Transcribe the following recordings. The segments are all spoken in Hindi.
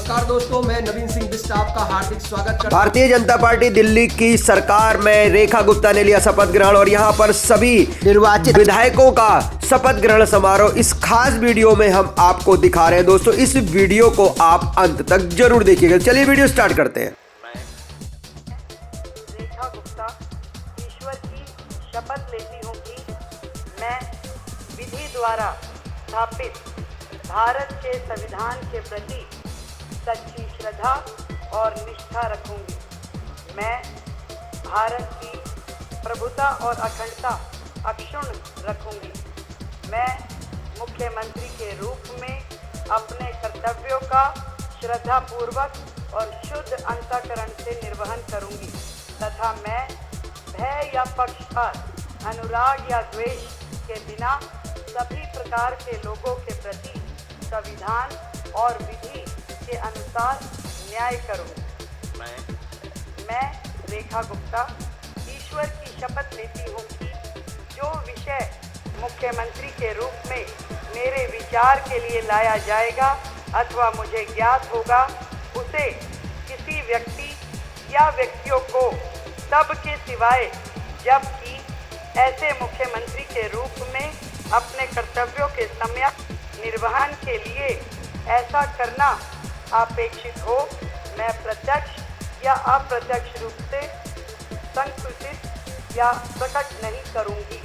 नमस्कार दोस्तों, मैं नवीन सिंह बिष्ट आपका हार्दिक स्वागत करता हूं। भारतीय जनता पार्टी दिल्ली की सरकार में रेखा गुप्ता ने लिया शपथ ग्रहण और यहां पर सभी निर्वाचित विधायकों का शपथ ग्रहण समारोह इस खास वीडियो में हम आपको दिखा रहे हैं। दोस्तों, इस वीडियो को आप अंत तक जरूर देखिएगा। चलिए वीडियो स्टार्ट करते हैं। रेखा गुप्ता ईश्वर की शपथ लेती हूँ कि मैं विधि द्वारा स्थापित भारत के संविधान के प्रति सच्ची श्रद्धा और निष्ठा रखूंगी। मैं भारत की प्रभुता और अखंडता अक्षुण्ण रखूंगी। मैं मुख्यमंत्री के रूप में अपने कर्तव्यों का श्रद्धापूर्वक और शुद्ध अंतःकरण से निर्वहन करूंगी तथा मैं भय या पक्षपात, अनुराग या द्वेष के बिना सभी प्रकार के लोगों के प्रति संविधान और विधि के अनुसार न्याय करूंगी। मैं रेखा गुप्ता ईश्वर की शपथ लेती हूँ कि जो विषय मुख्यमंत्री के रूप में मेरे विचार के लिए लाया जाएगा अथवा मुझे ज्ञात होगा, उसे किसी व्यक्ति या व्यक्तियों को तब के सिवाय जबकि ऐसे मुख्यमंत्री के रूप में अपने कर्तव्यों के सम्यक निर्वहन के लिए ऐसा करना अपेक्षित हो, मैं प्रत्यक्ष या अप्रत्यक्ष रूप से संकुचित या प्रकट नहीं करूंगी।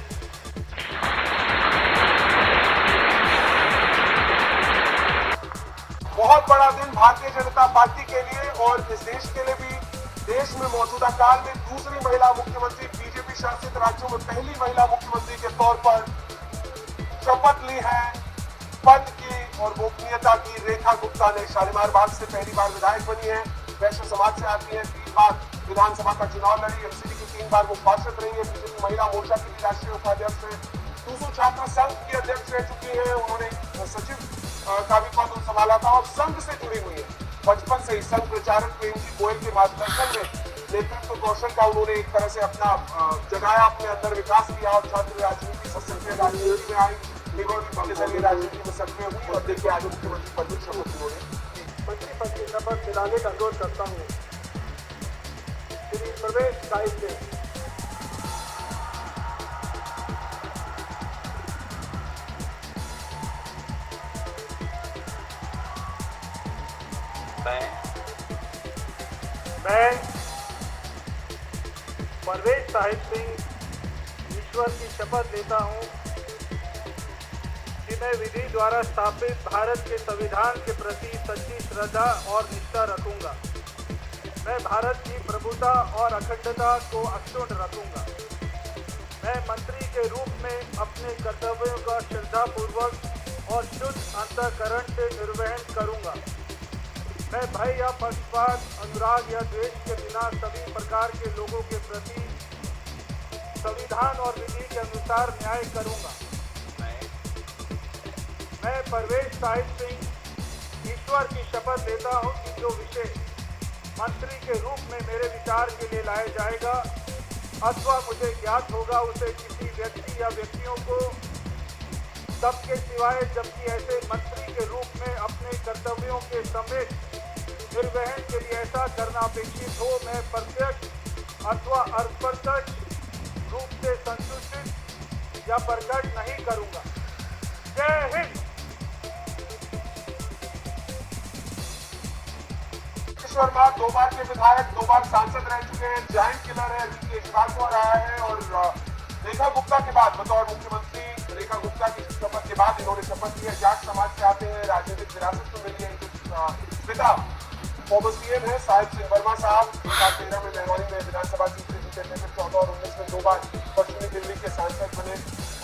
बहुत बड़ा दिन भारतीय जनता पार्टी के लिए और इस देश के लिए भी। देश में मौजूदा काल में दूसरी महिला मुख्यमंत्री, बीजेपी शासित राज्यों में पहली महिला मुख्यमंत्री के तौर पर शपथ ली है पद की और गोपनीयता की। रेखा गुप्ता ने शालीमार बाग से पहली बार विधायक बनी है। वैश्य समाज से आती है, 3 बार विधानसभा का चुनाव लड़ी, एमसीडी की 3 बार वो पार्षद रही है, बीजेपी महिला मोर्चा की भी राष्ट्रीय उपाध्यक्ष है, दूसरी छात्र संघ की अध्यक्ष रह चुकी है। उन्होंने सचिव का भी पद संभाला था और संघ से जुड़ी हुई है। बचपन से ही संघ प्रचारक प्रेमजी गोयल के मार्गदर्शन में नेतृत्व कौशल का उन्होंने एक तरह से अपना जगाया, अपने अंदर विकास किया और छात्र राजनीति से सक्रिय राजनीति में आई, निगोल राजनीति में सक्रिय हुई और देखिए आज मुख्यमंत्री पद की शपथ उन्होंने मंत्री पद की शपथ दिलाने का अनुरोध करता हूँ। श्री प्रवेश साहिब से मैं परवेश साहिब सिंह ईश्वर की शपथ लेता हूँ कि मैं विधि द्वारा स्थापित भारत के संविधान के प्रति सच्ची श्रद्धा और निष्ठा रखूंगा। मैं भारत की प्रभुता और अखंडता को अक्षुण्ण रखूंगा। मैं मंत्री के रूप में अपने कर्तव्यों का श्रद्धापूर्वक और शुद्ध अंतःकरण से निर्वहन करूंगा। मैं भय या पक्षपात, अनुराग या द्वेष के बिना सभी प्रकार के लोगों के प्रति संविधान और विधि के अनुसार न्याय करूंगा। मैं परवेश साहिब सिंह ईश्वर की शपथ लेता हूं कि जो विषय मंत्री के रूप में मेरे विचार के लिए लाया जाएगा अथवा मुझे ज्ञात होगा, उसे किसी व्यक्ति या व्यक्तियों को सबके सिवाय जबकि ऐसे मंत्री के रूप में अपने कर्तव्यों के समेत निर्वहन के लिए ऐसा करना अपेक्षित हो, मैं प्रत्यक्ष अथवा अप्रत्यक्ष रूप से संसूचित या प्रकट नहीं करूंगा। जय हिंद। शर्मा 2 बार के विधायक, 2 बार सांसद रह चुके हैं, जायंट किलर है, केजरीवाल को हराया है और रेखा गुप्ता के बाद बतौर मुख्यमंत्री रेखा गुप्ता की शपथ के बाद इन्होंने शपथ ली है। जाट समाज से आते हैं, राजनीतिक विरासत तो मिली है। इनके पिता फॉर्मर सीएम है साहिब सिंह वर्मा साहब, 2013 में महरौनी में विधानसभा सीट से जीते थे, फिर 14 और 19 में 2 बार पश्चिमी दिल्ली के सांसद बने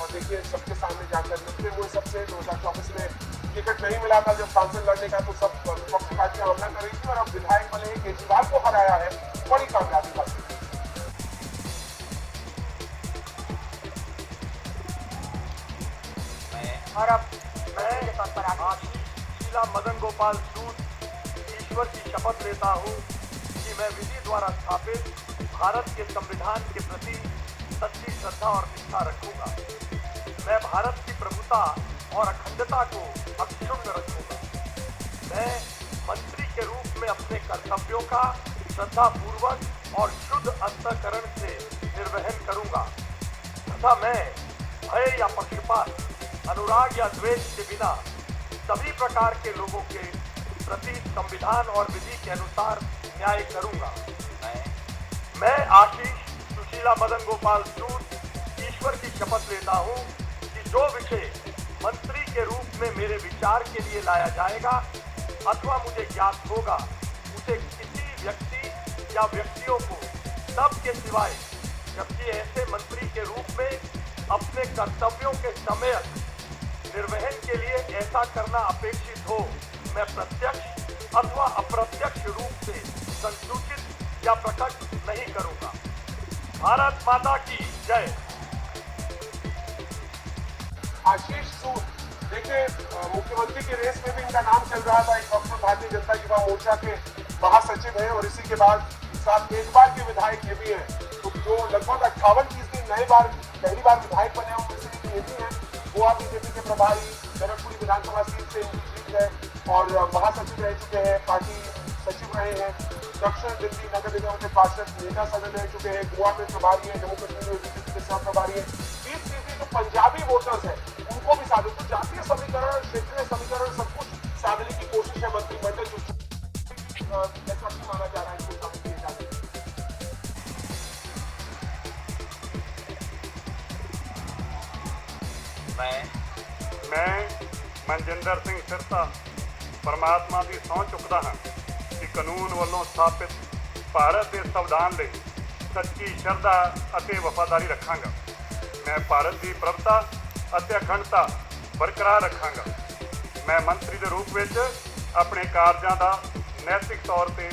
और देखिए सबके सामने जाकर निकले हुए। सबसे 2024 में टिकट नहीं मिला था जब सांसद लड़ने का, तो सब विपक्षी पार्टियां हमला कर रही थी और अब विधायक बने केजरीवाल को हराया है, बड़ी कामयाबी हासिल। और अब शीला मदन गोपाल सूद ईश्वर की शपथ लेता हूँ कि मैं विधि द्वारा स्थापित भारत के संविधान के प्रति सच्ची श्रद्धा और निष्ठा रखूंगा। मैं भारत की प्रभुता और अखंडता को अक्षुण्ण रखूंगा। मैं मंत्री के रूप में अपने कर्तव्यों का श्रद्धापूर्वक और शुद्ध अंतःकरण से निर्वहन करूंगा तथा मैं भय या पक्षपात, अनुराग या द्वेष के बिना सभी प्रकार के लोगों के प्रति संविधान और विधि के अनुसार न्याय करूंगा। मैं आशीष सुशीला मदन गोपाल सूद ईश्वर की शपथ लेता हूं कि जो विषय मंत्री के रूप में मेरे विचार के लिए लाया जाएगा अथवा मुझे ज्ञात होगा उसे किसी व्यक्ति या व्यक्तियों को तब के सिवाय जबकि ऐसे मंत्री के रूप में अपने कर्तव्यों के समय निर्वहन के लिए ऐसा करना अपेक्षित हो मैं प्रत्यक्ष अथवा अप्रत्यक्ष रूप से संसूचित या प्रकट नहीं करूंगा। भारत माता की जय। आशीष सूद, देखिए मुख्यमंत्री की रेस में भी इनका नाम चल रहा था। एक वक्त भारतीय जनता युवा मोर्चा के महासचिव हैं और इसी के बाद साथ एक बार के विधायक ये भी हैं, तो जो लगभग 58% नए बार पहली बार विधायक बने उनमें से ये भी हैं। गोवा बीजेपी के प्रभारी जनकपुरी विधानसभा सीट से जीत गए और महासचिव रह चुके हैं, पार्टी सचिव रहे हैं, दक्षिण दिल्ली नगर निगम के पार्षद नेता सदन रह चुके हैं, गोवा में प्रभारी है, जम्मू कश्मीर में बीजेपी के सह प्रभारी है। 20% जो पंजाबी वोटर्स हैं उनको भी साधु तो जातीय समीकरण, क्षेत्रीय समीकरण सब कुछ साधने की कोशिश है मंत्रिमंडल जो ऐसा भी माना जा रहा है इनको शामिल किए जाने। मैं मनजिंदर सिंह सिरसा परमात्मा की सौं चुकता हाँ कि कानून वालों स्थापित भारत के संविधान ਲਈ सच्ची श्रद्धा ਅਤੇ वफादारी रखांगा। मैं भारत की प्रभुता ਅਤੇ अखंडता बरकरार रखांगा। मैं मंत्री के रूप में अपने कार्यों का नैतिक तौर पर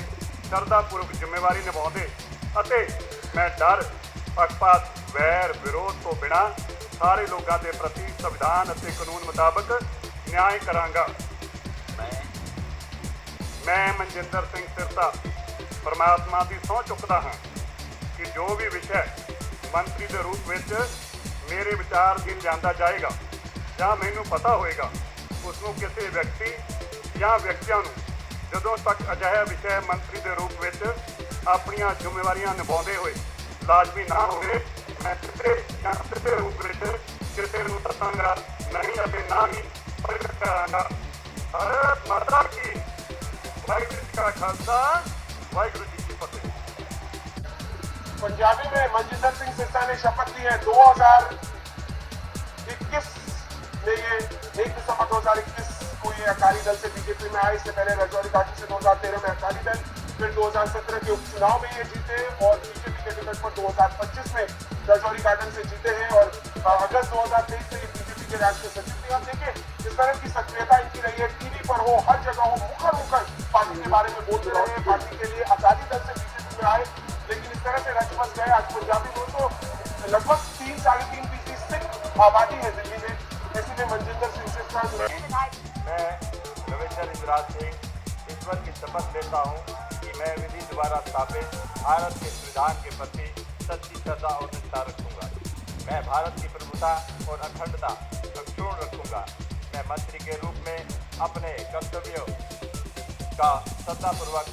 श्रद्धापूर्वक जिम्मेवारी निभाते ਅਤੇ मैं डर पक्षपात वैर विरोध तो बिना सारे लोगों के प्रति संविधान ਅਤੇ कानून मुताबिक न्याय करांगा। मैं मनजिंदर सिंह सिरसा परमात्मा की सौं चुकता हाँ कि जो भी विषय मंत्री के रूप में मेरे विचार दिन जाता जाएगा या मैनू पता होएगा उसनों किसी व्यक्ति या व्यक्तियों जदों तक अजिहा विषय मंत्री के रूप में अपनियां जिम्मेवारियां निभाते हुए लाजमी ना होवे मैं किसी रूप में किसी नूं दसांगा नहीं ਅਤੇ ना ही प्रगट करांगा। भारत माता की। वाहिगुरू जी का खालसा वाहिगुरू जी की फतेह। पंजाबी में मनजिंदर सिंह सिरसा ने शपथ ली है 2021 में, ये 1 दिसंबर 2021 को ये अकाली दल से बीजेपी में आए। इससे पहले रजौरी घाटी से 2013 में अकाली दल, फिर 2017 के उपचुनाव में ये जीते और बीजेपी के टिकट पर 2025 में रजौरी गार्डन से जीते हैं और अगस्त 2023 से ये बीजेपी के राष्ट्रीय सचिव थे। अब देखिए इस तरह की सक्रियता इनकी रही है, टीवी पर हो, हर जगह हो, मुखर होकर पार्टी के बारे में बोलते रहे हैं। पार्टी के लिए अकाली दल से बीजेपी में आए लेकिन इस तरह से रचबस गए। आज पंजाबी में तो लगभग 3-3.5% सिख आबादी है दिल्ली में, ऐसे में मनजिंदर सिंह सिरसा मैं रविंदर इंद्राज सिंह ईश्वर की शपथ लेता हूँ कि मैं विधि द्वारा स्थापित भारत के संविधान के प्रति सच्ची श्रद्धा और निष्ठा रखूंगा। मैं भारत की प्रभुता और अखंडता अक्षुण्ण रखूंगा। मैं मंत्री के रूप में अपने कर्तव्यों का श्रद्धापूर्वक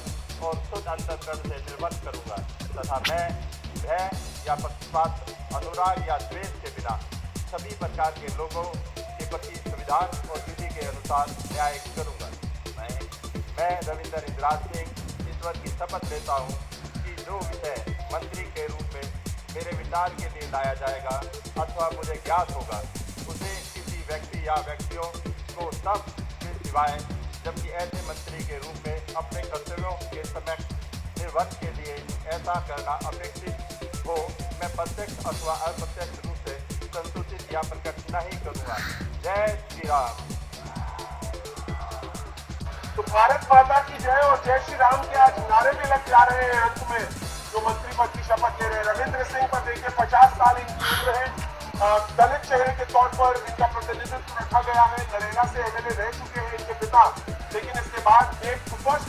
और शुद्ध अंतःकरण से निर्वहन करूंगा तथा मैं भय या पक्षपात, अनुराग या द्वेष के बिना सभी प्रकार के लोगों के प्रति संविधान और विधि के अनुसार न्याय करूंगा। मैं रविंदर इंद्राज सिंह ईश्वर की शपथ लेता हूं कि जो विषय मंत्री के रूप में मेरे विचार के लिए लाया जाएगा अथवा मुझे ज्ञात होगा उसे किसी व्यक्ति या व्यक्तियों को तब के सिवाय जबकि ऐसे मंत्री के रूप में अपने कर्तव्यों के समय निर्वहन के लिए ऐसा करना अपेक्षित हो मैं प्रत्यक्ष अथवा अप्रत्यक्ष रूप से संसूचित या प्रकट नहीं करूँगा। जय श्री राम। तो भारत माता की जय और जय श्री राम के आज नारे भी लग जा रहे हैं। अंत में जो मंत्री पद की शपथ ले रहे हैं रविंद्र सिंह पर देखिए 50 साल इनकी उम्र है, दलित चेहरे के तौर पर इनका प्रतिनिधित्व रखा गया है। नरेला से एमएलए रह चुके हैं इनके पिता, लेकिन इसके बाद एक फर्स्ट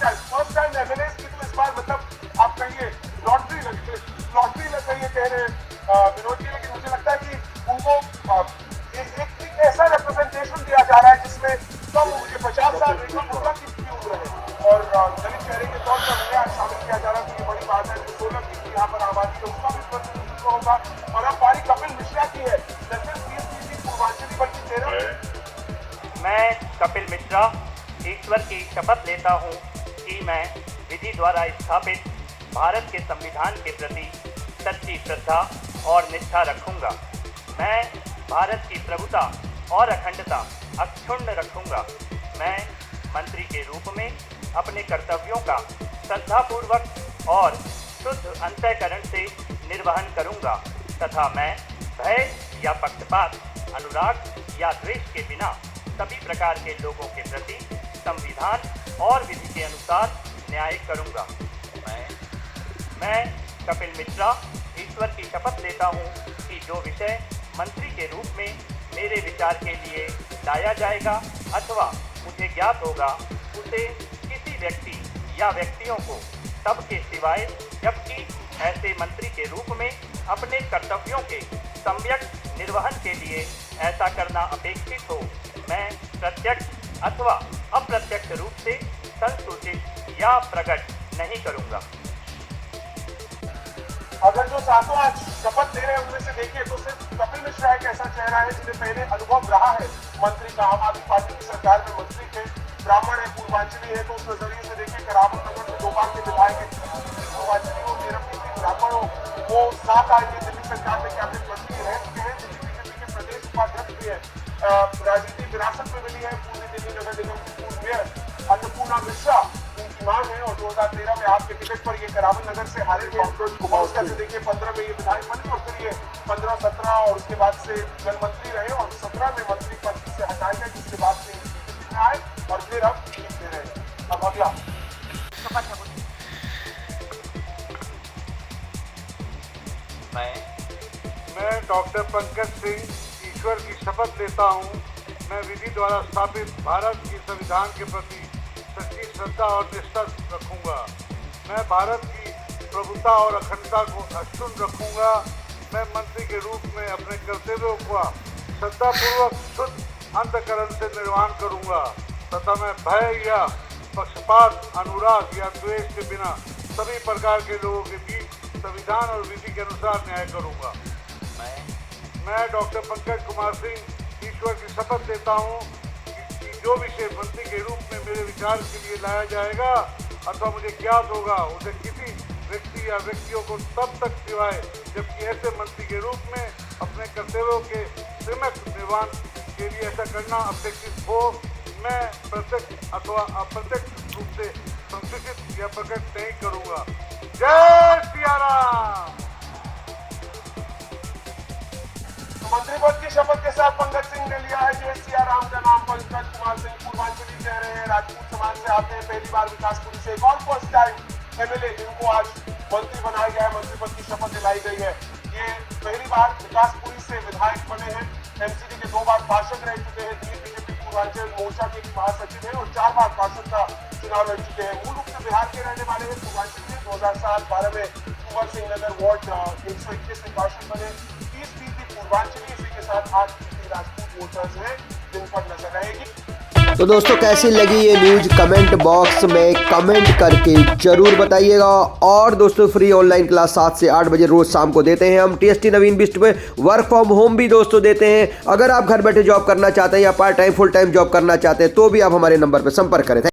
टाइम एमएलए की तो इस बार मतलब आप कहिए लॉटरी लग गई है कह रहे विनोद जी, लेकिन मुझे लगता है कि उनको एक ऐसा रिप्रेजेंटेशन दिया जा रहा है जिसमें कम उम्र के 50 साल की उम्र है और दलित चेहरे के तौर पर उन्हें आज शामिल किया जा रहा है, तो ये बड़ी बात है। 16 यहाँ पर आबादी है, उसका भी प्रतिनिधित्व होगा। और अब बारी कपिल मिश्रा की है, जैसे सीएसपीसी पूर्वांचली बल्कि 13। मैं कपिल मिश्रा ईश्वर की शपथ लेता हूँ कि मैं विधि द्वारा स्थापित भारत के संविधान के प्रति सच्ची श्रद्धा और निष्ठा रखूँगा। मैं भारत की प्रभुता और अखंडता अक्षुण्ण रखूँगा। मैं मंत्री के रूप में अपने कर्तव्यों का श्रद्धापूर्वक और शुद्ध अंतःकरण से निर्वहन करूँगा तथा मैं भय या पक्षपात, अनुराग या द्वेष के बिना सभी प्रकार के लोगों के प्रति संविधान और विधि के अनुसार न्याय करूँगा। मैं कपिल मिश्रा ईश्वर की शपथ लेता हूँ कि जो विषय मंत्री के रूप में मेरे विचार के लिए लाया जाएगा अथवा मुझे ज्ञात होगा, उसे किसी व्यक्ति या व्यक्तियों को तब के सिवाय जबकि ऐसे मंत्री के रूप में अपने कर्तव्यों के सम्यक निर्वहन के लिए ऐसा करना अपेक्षित हो, मैं प्रत्यक्ष अथवा अप्रत्यक्ष रूप से संसूचित या प्रकट नहीं करूँगा। अगर जो सातों आज शपथ ले रहे हैं उनमें से देखिए तो सिर्फ कपिल मिश्रा एक ऐसा चेहरा है जिन्हें पहले अनुभव रहा है मंत्री का। आम आदमी पार्टी की सरकार में मंत्री थे, ब्राह्मण है, पूर्वांचली है, तो उस नजरिए से देखिए करावल नगर से 2 बार के विधायक है, पूर्वांचली हो, मेरठ की ब्राह्मण हो, वो 7 आए थे, दिल्ली सरकार में कैबिनेट मंत्री रह चुके हैं, दिल्ली बीजेपी के प्रदेश उपाध्यक्ष भी है, राजनीति विरासत में मिली है, पूर्वी दिल्ली नगर निगम की पूर्व मेयर अन्नपूर्णा मिश्रा उनकी मां है और 2013 में आपके टिकट पर ये करावल नगर से हारे थे। उसका से देखिए 15 में ये विधायक बने और फिर ये 15-17 और उसके बाद से जल मंत्री रहे और 17 में मंत्री पद से हटाए गए, जिसके बाद से बीजेपी में आए और फिर अब जीतते रहे। अब अगला मैं डॉक्टर पंकज सिंह ईश्वर की शपथ लेता हूँ। मैं विधि द्वारा स्थापित भारत की संविधान के प्रति सच्ची श्रद्धा और निष्ठा रखूँगा। मैं भारत की प्रभुता और अखंडता को अक्षुण्ण रखूँगा। मैं मंत्री के रूप में अपने कर्तव्यों का श्रद्धापूर्वक शुद्ध अंतःकरण से निर्वहन करूँगा तथा मैं भय या पक्षपात, अनुराग या द्वेष के बिना सभी प्रकार के लोगों के बीच संविधान और विधि के अनुसार न्याय करूँगा। मैं डॉक्टर पंकज कुमार सिंह ईश्वर की शपथ लेता हूँ कि जो विषय मंत्री के रूप में मेरे विचार के लिए लाया जाएगा अथवा मुझे ज्ञात होगा, उसे किसी व्यक्ति या व्यक्तियों को तब तक सिवाय जबकि ऐसे मंत्री के रूप में अपने कर्तव्यों के सम्यक निर्वहन के लिए ऐसा करना अपेक्षित हो, मैं प्रत्यक्ष अथवा अप्रत्यक्ष रूप से संसूचित या प्रकट नहीं करूँगा। जय सिया राम। मंत्री पद की शपथ के साथ पंकज सिंह ने लिया है जय सिया राम का नाम। पंकज कुमार सिंह पूर्वांचली चेहरे हैं, राजपूत समाज से आते हैं, पहली बार विकासपुरी से एक और फर्स्ट टाइम एमएलए जिनको आज मंत्री बनाया गया है, मंत्री पद की शपथ दिलाई गई है। ये पहली बार विकासपुरी से विधायक बने हैं, एमसीडी के 2 बार पार्षद रह चुके हैं, दिल्ली बीजेपी पूर्वांचल मोर्चा के महासचिव हैं और 4 बार पार्षद का चुनाव लड़ चुके हैं। मूल रूप से बिहार के रहने वाले हैं। पूर्वांचल में 2007-12 में कुंवर सिंह नगर वार्ड 121 में पार्षद बने। 30% पूर्वांचली, इसी के साथ 8% राजपूत वोटर्स हैं जिन पर नजर रहेगी। तो दोस्तों कैसी लगी ये न्यूज कमेंट बॉक्स में कमेंट करके जरूर बताइएगा। और दोस्तों फ्री ऑनलाइन क्लास 7 से 8 बजे रोज शाम को देते हैं हम टीएसटी नवीन बिस्ट में। वर्क फ्रॉम होम भी दोस्तों देते हैं। अगर आप घर बैठे जॉब करना चाहते हैं या part time full time job करना चाहते हैं तो भी आप हमारे नंबर पर संपर्क करें।